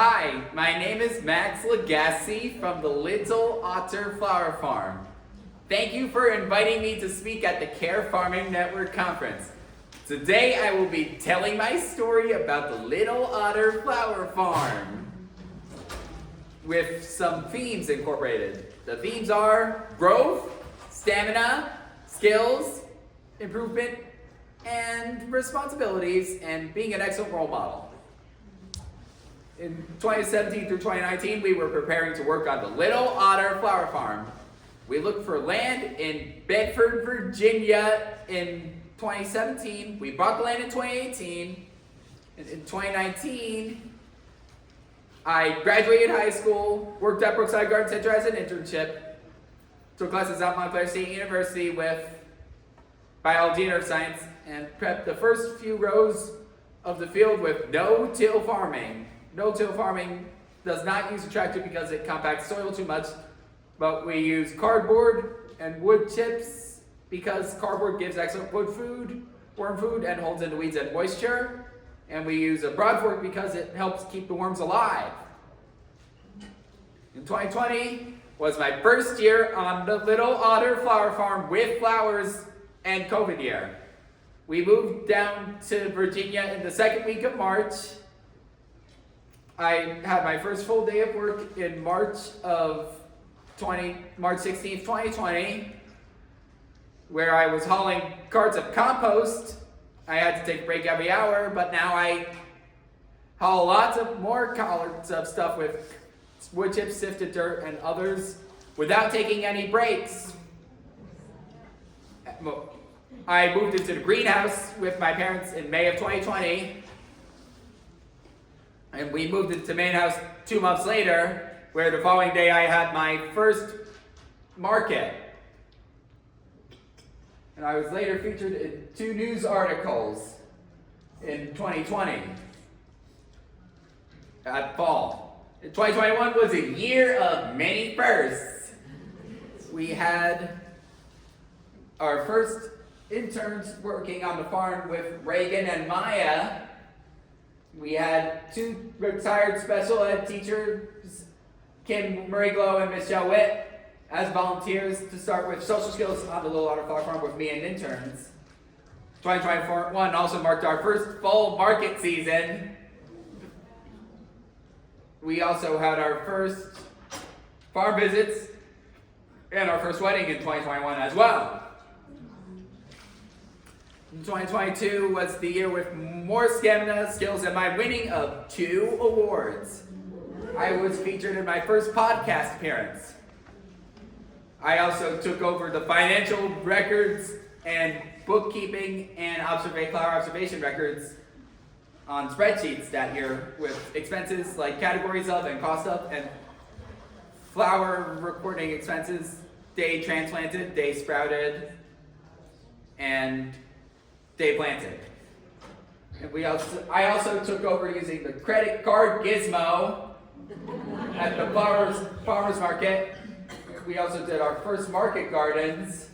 Hi, my name is Max Lagasse from the Little Otter Flower Farm. Thank you for inviting me to speak at the Care Farming Network Conference. Today I will be telling my story about the Little Otter Flower Farm with some themes incorporated. The themes are growth, stamina, skills, improvement, and responsibilities, and being an excellent role model. In 2017 through 2019, we were preparing to work on the Little Otter Flower Farm. We looked for land in Bedford, Virginia in 2017. We bought the land in 2018. In 2019, I graduated high school, worked at Brookside Garden Center as an internship, took classes at Montclair State University with biology and earth science, and prepped the first few rows of the field with no-till farming. No-till farming does not use a tractor because it compacts soil too much, but we use cardboard and wood chips because cardboard gives excellent worm food, and holds in the weeds and moisture. And we use a broad fork because it helps keep the worms alive. In 2020 was my first year on the Little Otter Flower Farm with flowers and COVID year. We moved down to Virginia in the second week of March. I had my first full day of work in March 16th, 2020, where I was hauling carts of compost. I had to take a break every hour, but now I haul lots of more carts of stuff with wood chips, sifted dirt, and others without taking any breaks. I moved into the greenhouse with my parents in May of 2020, and we moved into the main house 2 months later, where the following day I had my first market. And I was later featured in 2 news articles in 2020 at fall. 2021 was a year of many firsts. We had our first interns working on the farm with Reagan and Maya. We had 2 retired special ed teachers, Kim Mariglo and Michelle Witt, as volunteers to start with social skills on the Little Otter Flower Farm with me and interns. 2021 also marked our first full market season. We also had our first farm visits and our first wedding in 2021 as well. 2022 was the year with more stamina, skills, and my winning of 2 awards. I was featured in my first podcast appearance. I also took over the financial records and bookkeeping and flower observation records on spreadsheets that year, with expenses like categories of and cost of, and flower recording expenses, day transplanted, day sprouted, and day planted. And I also took over using the credit card gizmo at the farmers market. We also did our first market gardens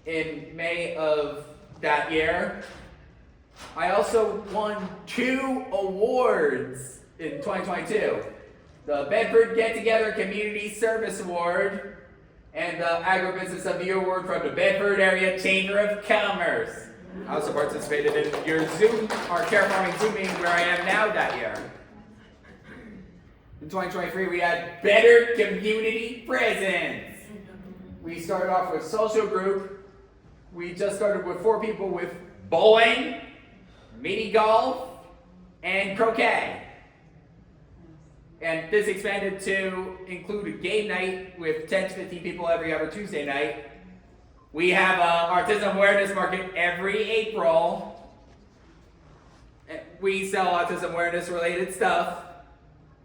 in May of that year. I also won 2 awards in 2022. The Bedford Get Together Community Service Award and the Agribusiness of the Year Award from the Bedford Area Chamber of Commerce. I also participated in our Care Farming Zoom meeting where I am now that year. In 2023, we had better community presence. We started off with social group. We just started with 4 people with bowling, mini golf, and croquet. And this expanded to include a game night with 10 to 15 people every other Tuesday night. We have an autism awareness market every April. We sell autism awareness related stuff,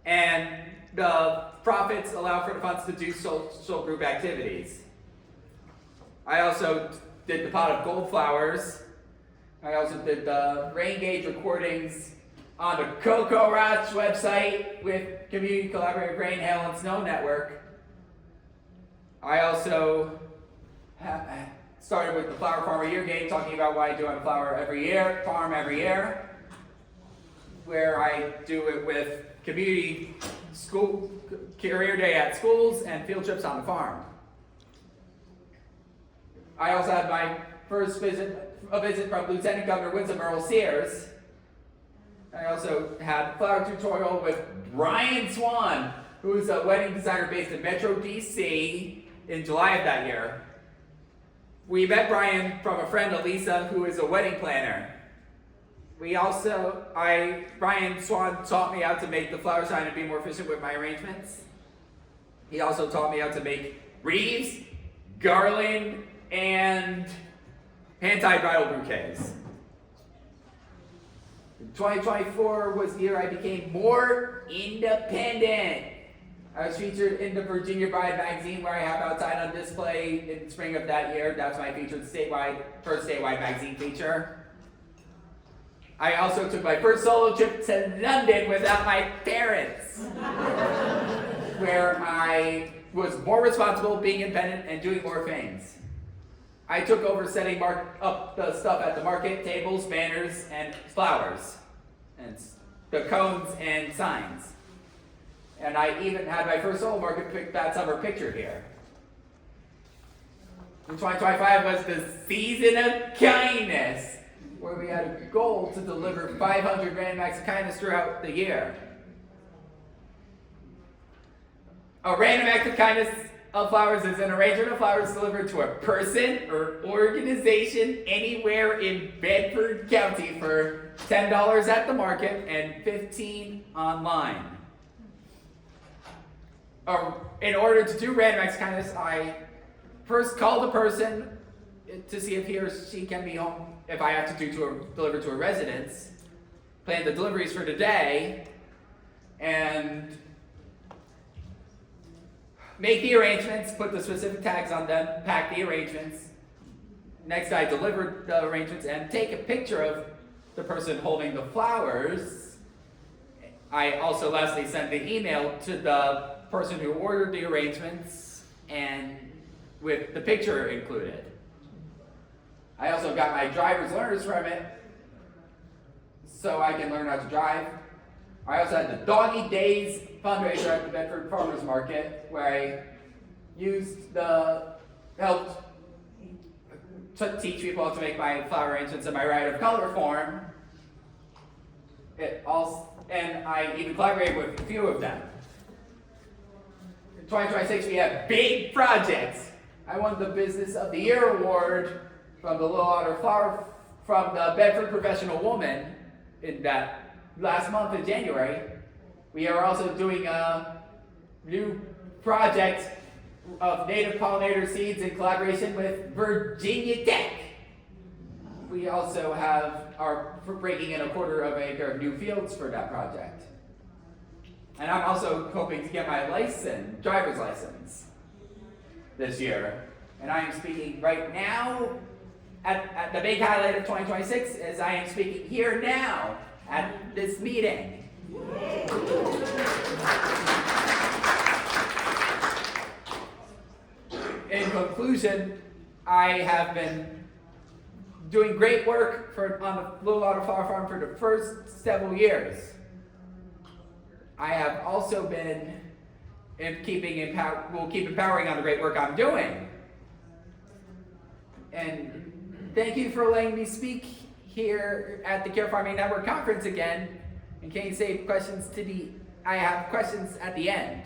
and the profits allow for the funds to do social group activities. I also did the pot of gold flowers. I also did the rain gauge recordings on the Coco Roach website with Community Collaborative Rain, Hail, and Snow Network. I also started with the Flower Farmer Year game, talking about what I do on farm every year. where I do it with community school, career day at schools, and field trips on the farm. I also had my first visit from Lieutenant Governor Winsome Earl Sears. I also had a flower tutorial with Brian Swan, who is a wedding designer based in Metro DC in July of that year. We met Brian from a friend, Elisa, who is a wedding planner. Brian Swan taught me how to make the flower sign and be more efficient with my arrangements. He also taught me how to make wreaths, garland, and hand-tied bridal bouquets. 2024 was the year I became more independent. I was featured in the Virginia Bride magazine, where I have outside on display in spring of that year. That's my first statewide magazine feature. I also took my first solo trip to London without my parents, where I was more responsible, being independent, and doing more things. I took over setting up the stuff at the market, tables, banners, and flowers, and the cones and signs. And I even had my first solo market pick that summer picture here. And 2025 was the season of kindness, where we had a goal to deliver 500 random acts of kindness throughout the year. A random act of kindness of flowers is an arrangement of flowers delivered to a person or organization anywhere in Bedford County for $10 at the market and $15 online. In order to do random acts of kindness, I first call the person to see if he or she can be home if I have to deliver to a residence, plan the deliveries for today, and make the arrangements, put the specific tags on them, pack the arrangements. Next, I deliver the arrangements and take a picture of the person holding the flowers. I also lastly send the email to the person who ordered the arrangements and with the picture included. I also got my driver's learner's permit so I can learn how to drive. I also had the Doggy Days fundraiser at the Bedford Farmers Market, where I helped to teach people how to make my flower arrangements in my Right of Color form. And I even collaborated with a few of them. In 2026, we have big projects. I won the Business of the Year award from the Otter Flower from the Bedford Professional Woman in that last month in January. We are also doing a new project of native pollinator seeds in collaboration with Virginia Tech. We also are breaking in a quarter of an acre of new fields for that project. And I'm also hoping to get my driver's license this year. And I am speaking right now at the big highlight of 2026 is I am speaking here now at this meeting. In conclusion, I have been doing great work on the Little Otter Flower Farm for the first several years. I have also been will keep empowering on the great work I'm doing. And thank you for letting me speak here at the Care Farming Network Conference again. And can you save questions I have questions at the end.